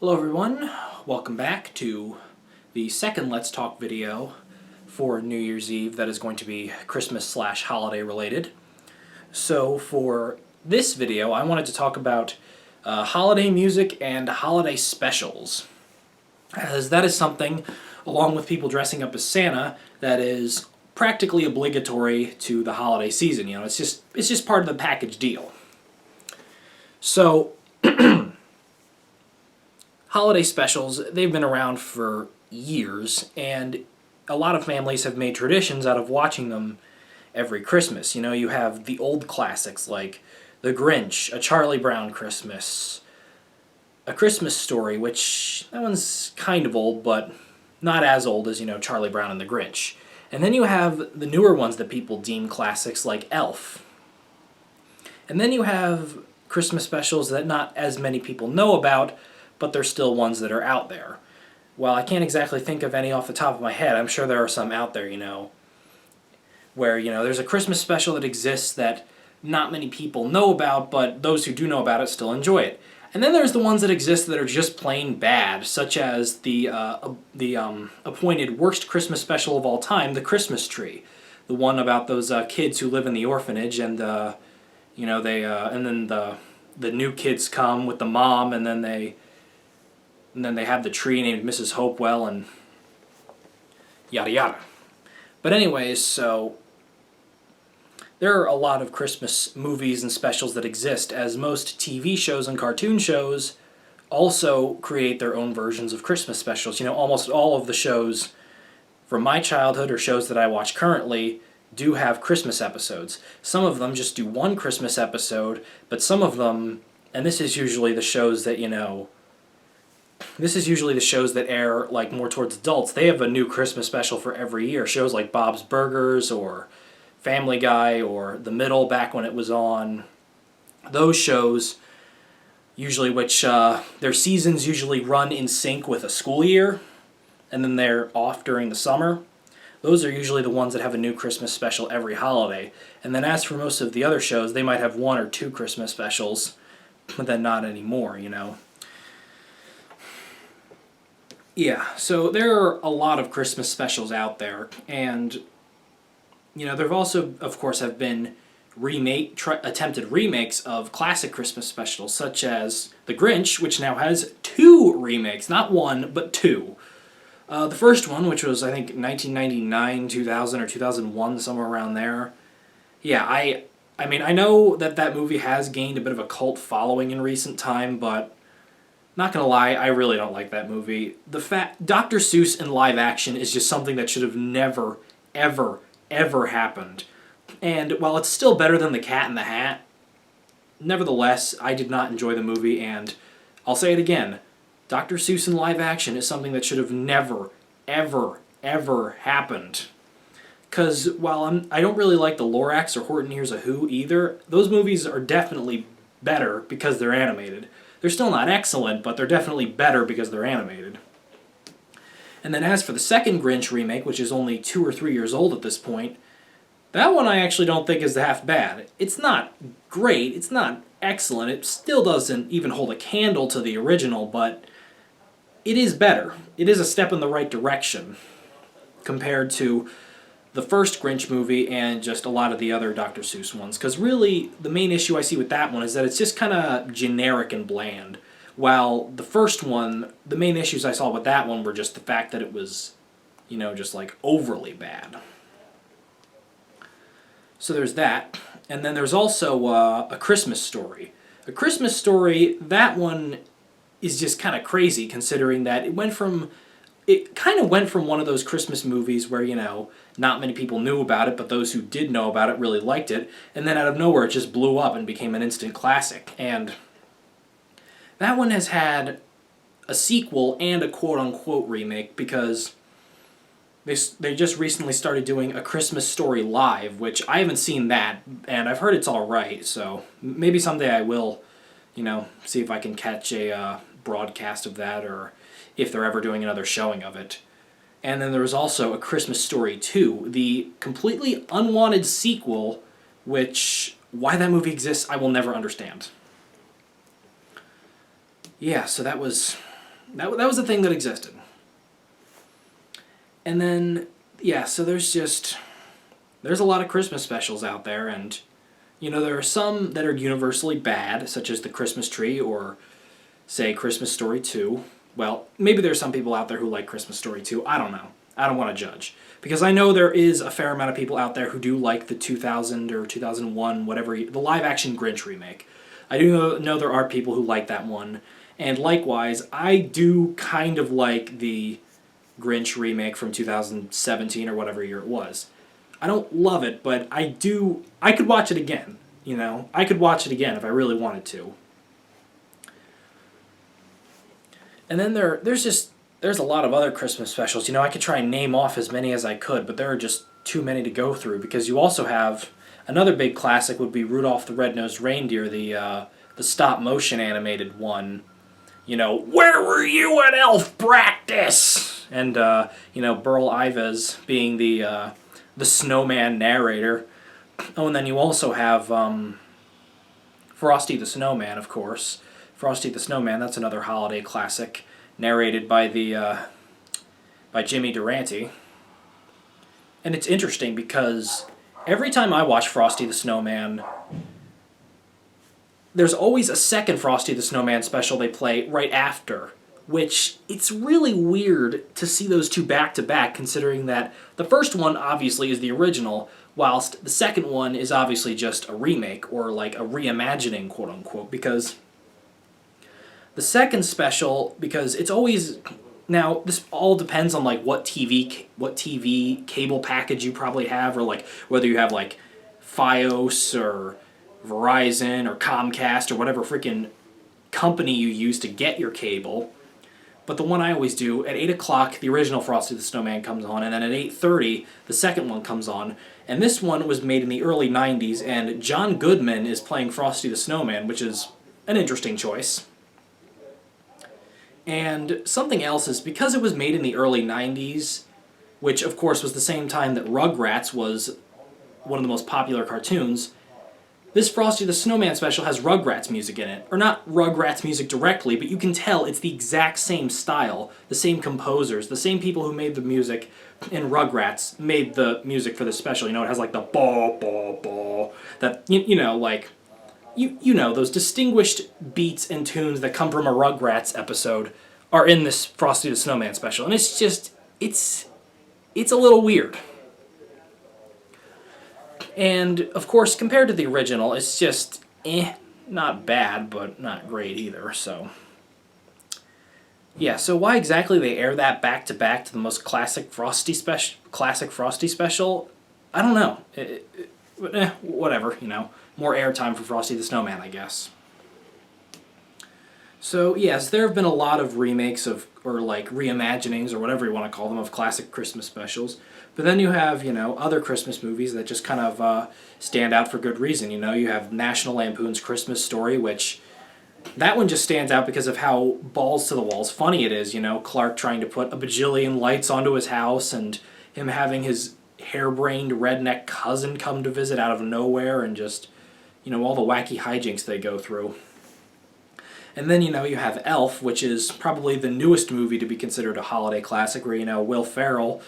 Hello everyone, welcome back to the second Let's Talk video for New Year's Eve that is going to be Christmas/holiday related. So for this video I wanted to talk about holiday music and holiday specials, as that is something, along with people dressing up as Santa, that is practically obligatory to the holiday season. You know, it's just part of the package deal. So holiday specials, they've been around for years, and a lot of families have made traditions out of watching them every Christmas. You know, you have the old classics like The Grinch, A Charlie Brown Christmas, A Christmas Story, which, that one's kind of old, but not as old as, you know, Charlie Brown and The Grinch. And then you have the newer ones that people deem classics like Elf. And then you have Christmas specials that not as many people know about, but they're still ones that are out there. Well, I can't exactly think of any off the top of my head. I'm sure there are some out there, you know, where, you know, there's a Christmas special that exists that not many people know about, but those who do know about it still enjoy it. And then there's the ones that exist that are just plain bad, such as the appointed worst Christmas special of all time, The Christmas Tree. The one about those kids who live in the orphanage, and you know, and then the new kids come with the mom, and then they have the tree named Mrs. Hopewell, and yada yada. But anyways, so there are a lot of Christmas movies and specials that exist, as most TV shows and cartoon shows also create their own versions of Christmas specials. You know, almost all of the shows from my childhood, or shows that I watch currently, do have Christmas episodes. Some of them just do one Christmas episode, but some of them, and this is usually the shows that, you know, this is usually the shows that air like more towards adults. They have a new Christmas special for every year. Shows like Bob's Burgers or Family Guy or The Middle, back when it was on. Those shows, usually, which their seasons usually run in sync with a school year, and then they're off during the summer. Those are usually the ones that have a new Christmas special every holiday. And then as for most of the other shows, they might have one or two Christmas specials, but then not anymore, you know. Yeah, so there are a lot of Christmas specials out there, and, you know, there also, of course, have been attempted remakes of classic Christmas specials, such as The Grinch, which now has two remakes, not one, but two. The first one, which was, I think, 1999, 2000, or 2001, somewhere around there. Yeah, I mean, I know that that movie has gained a bit of a cult following in recent time, but not gonna lie, I really don't like that movie. The fact Dr. Seuss in live action is just something that should have never, ever, ever happened. And while it's still better than The Cat in the Hat, nevertheless, I did not enjoy the movie, and I'll say it again, Dr. Seuss in live action is something that should have never, ever, ever happened. Because while I don't really like the Lorax or Horton Hears a Who either, those movies are definitely better because they're animated. They're still not excellent, but they're definitely better because they're animated. And then as for the second Grinch remake, which is only 2 or 3 years old at this point, that one I actually don't think is half bad. It's not great, it's not excellent, it still doesn't even hold a candle to the original, but it is better. It is a step in the right direction compared to the first Grinch movie and just a lot of the other Dr. Seuss ones. Because really, the main issue I see with that one is that it's just kind of generic and bland. While the first one, the main issues I saw with that one were just the fact that it was, you know, just like overly bad. So there's that. And then there's also A Christmas Story. A Christmas Story, that one is just kind of crazy, considering that it kind of went from one of those Christmas movies where, you know, not many people knew about it, but those who did know about it really liked it, and then out of nowhere it just blew up and became an instant classic. And that one has had a sequel and a quote-unquote remake, because they just recently started doing A Christmas Story Live, which I haven't seen that, and I've heard it's alright, so maybe someday I will, you know, see if I can catch a broadcast of that, or if they're ever doing another showing of it. And then there was also A Christmas Story 2, the completely unwanted sequel, which, why that movie exists, I will never understand. Yeah, so that was that was a thing that existed. And then, yeah, so there's a lot of Christmas specials out there, and, there are some that are universally bad, such as The Christmas Tree or, say, Christmas Story 2. Well, maybe there's some people out there who like Christmas Story 2. I don't know. I don't want to judge. Because I know there is a fair amount of people out there who do like the 2000 or 2001, whatever, the live-action Grinch remake. I do know there are people who like that one. And likewise, I do kind of like the Grinch remake from 2017 or whatever year it was. I don't love it, but I could watch it again, I could watch it again if I really wanted to. And then there's a lot of other Christmas specials. I could try and name off as many as I could, but there are just too many to go through, because you also have another big classic would be Rudolph the Red-Nosed Reindeer, the stop-motion animated one. Where were you at elf practice? And, Burl Ives being the snowman narrator. Oh, and then you also have Frosty the Snowman, of course. Frosty the Snowman, that's another holiday classic, narrated by by Jimmy Durante. And it's interesting because every time I watch Frosty the Snowman, there's always a second Frosty the Snowman special they play right after, which it's really weird to see those two back to back, considering that the first one obviously is the original, whilst the second one is obviously just a remake, or like a reimagining, quote unquote, because the second special, because it's always, now this all depends on like what TV cable package you probably have, or like whether you have like Fios or Verizon or Comcast or whatever freaking company you use to get your cable. But the one I always do, at 8 o'clock, the original Frosty the Snowman comes on, and then at 8:30, the second one comes on. And this one was made in the early 90s, and John Goodman is playing Frosty the Snowman, which is an interesting choice. And something else is, because it was made in the early 90s, which of course was the same time that Rugrats was one of the most popular cartoons, this Frosty the Snowman special has Rugrats music in it. Or not Rugrats music directly, but you can tell it's the exact same style, the same composers, the same people who made the music in Rugrats made the music for this special. It has like the ba ba ba, that, like, those distinguished beats and tunes that come from a Rugrats episode are in this Frosty the Snowman special. And it's just, it's a little weird. And, of course, compared to the original, it's just, not bad, but not great either, so. Yeah, so why exactly they air that back-to-back to the most classic Frosty special, I don't know. Whatever, more airtime for Frosty the Snowman, I guess. So, yes, there have been a lot of remakes of, or like reimaginings, or whatever you want to call them, of classic Christmas specials. But then you have, other Christmas movies that just kind of stand out for good reason. You have National Lampoon's Christmas Story, which, that one just stands out because of how balls-to-the-walls funny it is. Clark trying to put a bajillion lights onto his house, and him having his harebrained redneck cousin come to visit out of nowhere, and just, all the wacky hijinks they go through. And then, you have Elf, which is probably the newest movie to be considered a holiday classic, where, Will Ferrell,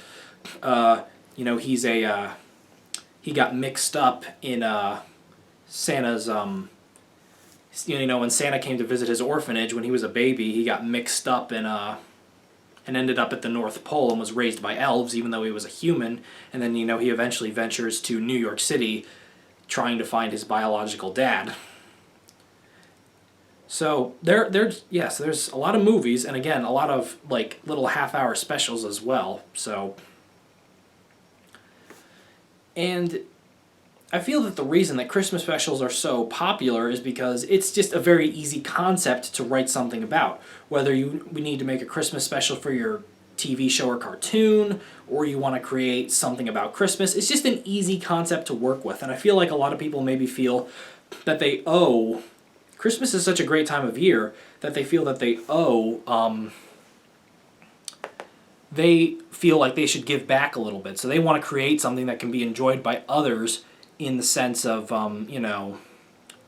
he's he got mixed up in Santa's, when Santa came to visit his orphanage when he was a baby, he got mixed up in, and ended up at the North Pole and was raised by elves, even though he was a human. And then, he eventually ventures to New York City trying to find his biological dad. So there's a lot of movies, and again, a lot of like little half-hour specials as well. So, and I feel that the reason that Christmas specials are so popular is because it's just a very easy concept to write something about. Whether we need to make a Christmas special for your TV show or cartoon, or you want to create something about Christmas, it's just an easy concept to work with. And I feel like a lot of people maybe feel that they owe... Christmas is such a great time of year that they feel that they feel like they should give back a little bit. So they want to create something that can be enjoyed by others in the sense of,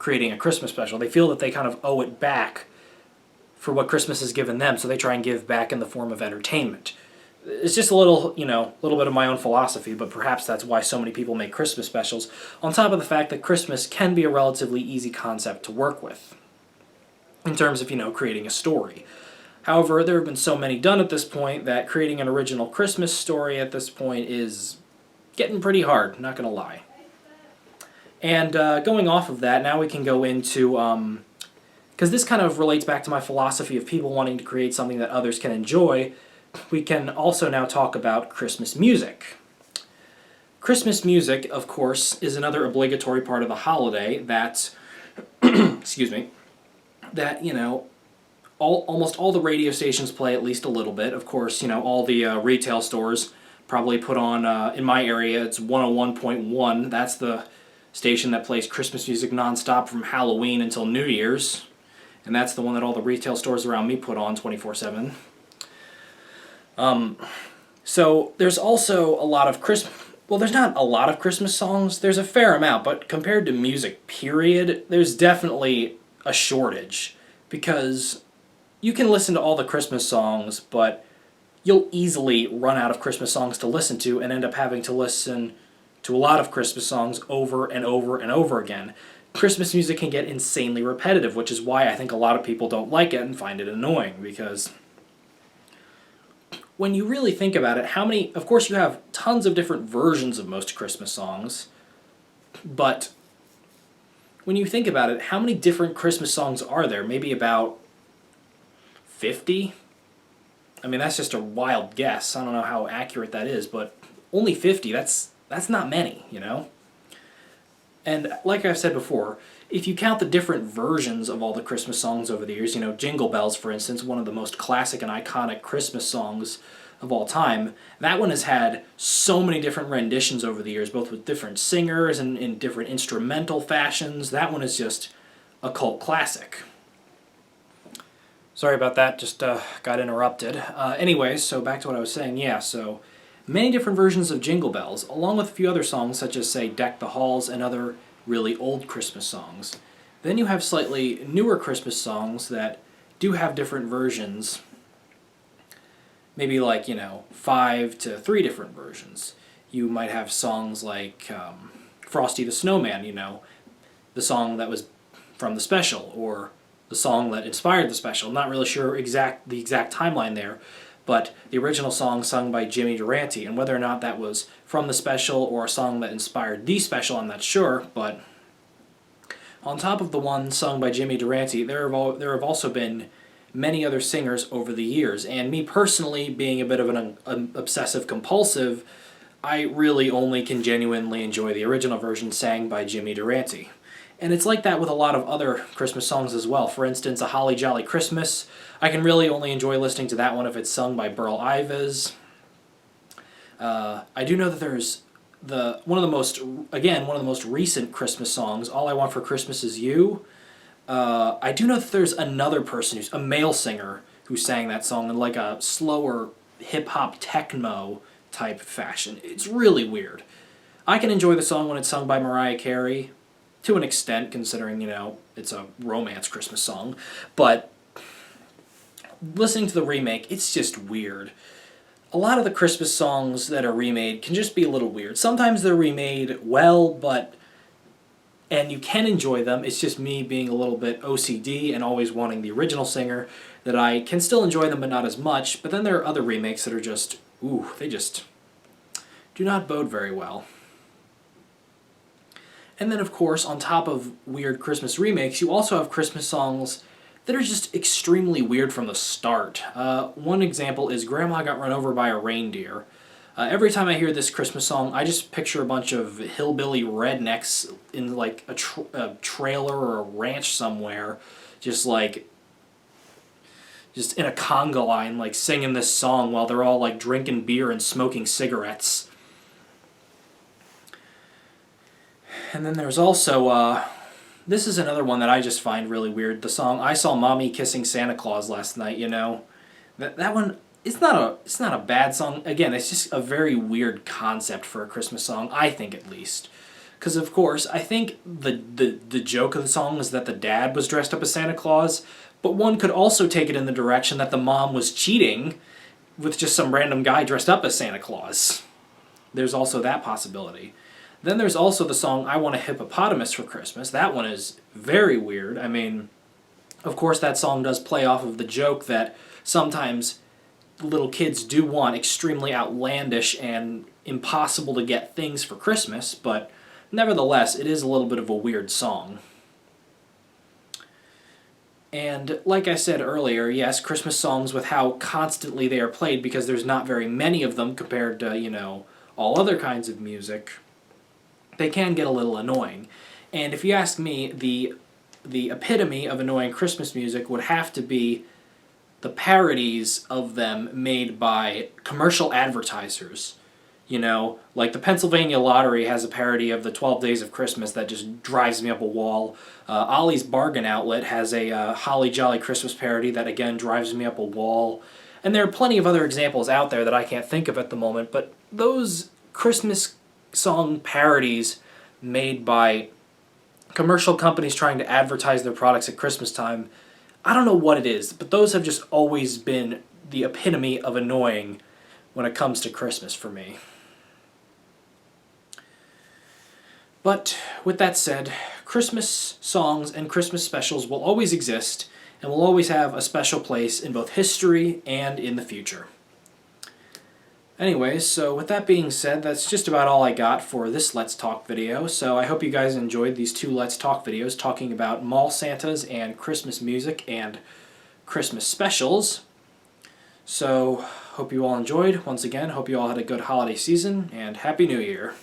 creating a Christmas special. They feel that they kind of owe it back for what Christmas has given them, so they try and give back in the form of entertainment. It's just a little, little bit of my own philosophy, but perhaps that's why so many people make Christmas specials, on top of the fact that Christmas can be a relatively easy concept to work with, in terms of, creating a story. However, there have been so many done at this point that creating an original Christmas story at this point is getting pretty hard, not gonna lie. And going off of that, now we can go into, because this kind of relates back to my philosophy of people wanting to create something that others can enjoy, we can also now talk about Christmas music. Christmas music, of course, is another obligatory part of the holiday that, excuse me, that, almost all the radio stations play at least a little bit. Of course, all the retail stores probably put on, in my area, it's 101.1. That's the station that plays Christmas music nonstop from Halloween until New Year's. And that's the one that all the retail stores around me put on 24/7. So there's also a lot of there's not a lot of Christmas songs. There's a fair amount, but compared to music, period, there's definitely a shortage. Because you can listen to all the Christmas songs, but you'll easily run out of Christmas songs to listen to and end up having to listen to a lot of Christmas songs over and over and over again. Christmas music can get insanely repetitive, which is why I think a lot of people don't like it and find it annoying, because when you really think about it, of course you have tons of different versions of most Christmas songs, but when you think about it, how many different Christmas songs are there? Maybe about 50? I mean, that's just a wild guess. I don't know how accurate that is, but only 50, that's not many, And like I've said before, if you count the different versions of all the Christmas songs over the years, Jingle Bells, for instance, one of the most classic and iconic Christmas songs of all time, that one has had so many different renditions over the years, both with different singers and in different instrumental fashions. That one is just a cult classic. Sorry about that, just got interrupted. Anyways, so back to what I was saying. Yeah, so many different versions of Jingle Bells, along with a few other songs such as, say, Deck the Halls and other really old Christmas songs. Then you have slightly newer Christmas songs that do have different versions, maybe like, 5 to 3 different versions. You might have songs like Frosty the Snowman, the song that was from the special, or the song that inspired the special. I'm not really sure the exact timeline there, but the original song sung by Jimmy Durante, and whether or not that was from the special or a song that inspired the special, I'm not sure, but on top of the one sung by Jimmy Durante, there have also been many other singers over the years, and me personally, being a bit of an obsessive-compulsive, I really only can genuinely enjoy the original version sang by Jimmy Durante. And it's like that with a lot of other Christmas songs as well. For instance, A Holly Jolly Christmas, I can really only enjoy listening to that one if it's sung by Burl Ives. I do know that there's one of the most recent Christmas songs, All I Want for Christmas Is You. I do know that there's another person, who's a male singer, who sang that song in like a slower hip-hop techno type fashion. It's really weird. I can enjoy the song when it's sung by Mariah Carey, to an extent, considering, it's a romance Christmas song, but listening to the remake, it's just weird. A lot of the Christmas songs that are remade can just be a little weird. Sometimes they're remade well, and you can enjoy them. It's just me being a little bit OCD and always wanting the original singer, that I can still enjoy them, but not as much. But then there are other remakes that are just, they just do not bode very well. And then, of course, on top of weird Christmas remakes, you also have Christmas songs that are just extremely weird from the start. One example is Grandma Got Run Over by a Reindeer. Every time I hear this Christmas song, I just picture a bunch of hillbilly rednecks in like a trailer or a ranch somewhere, just in a conga line, like singing this song while they're all like drinking beer and smoking cigarettes. And then there's also, this is another one that I just find really weird. The song I Saw Mommy Kissing Santa Claus Last Night, That one, it's not a bad song. Again, it's just a very weird concept for a Christmas song, I think at least. Because, of course, I think the joke of the song is that the dad was dressed up as Santa Claus, But one could also take it in the direction that the mom was cheating with just some random guy dressed up as Santa Claus. There's also that possibility. Then there's also the song I Want a Hippopotamus for Christmas. That one is very weird. I mean, of course that song does play off of the joke that sometimes little kids do want extremely outlandish and impossible to get things for Christmas, but nevertheless, it is a little bit of a weird song. And like I said earlier, yes, Christmas songs with how constantly they are played, because there's not very many of them compared to, all other kinds of music, they can get a little annoying. And if you ask me, the epitome of annoying Christmas music would have to be the parodies of them made by commercial advertisers. Like the Pennsylvania Lottery has a parody of the 12 Days of Christmas that just drives me up a wall. Ollie's Bargain Outlet has a Holly Jolly Christmas parody that again drives me up a wall. And there are plenty of other examples out there that I can't think of at the moment, but those Christmas song parodies made by commercial companies trying to advertise their products at Christmas time, I don't know what it is, but those have just always been the epitome of annoying when it comes to Christmas for me. But with that said, Christmas songs and Christmas specials will always exist and will always have a special place in both history and in the future. Anyways, so with that being said, that's just about all I got for this Let's Talk video. So I hope you guys enjoyed these two Let's Talk videos talking about mall Santas and Christmas music and Christmas specials. So hope you all enjoyed. Once again, hope you all had a good holiday season, and Happy New Year.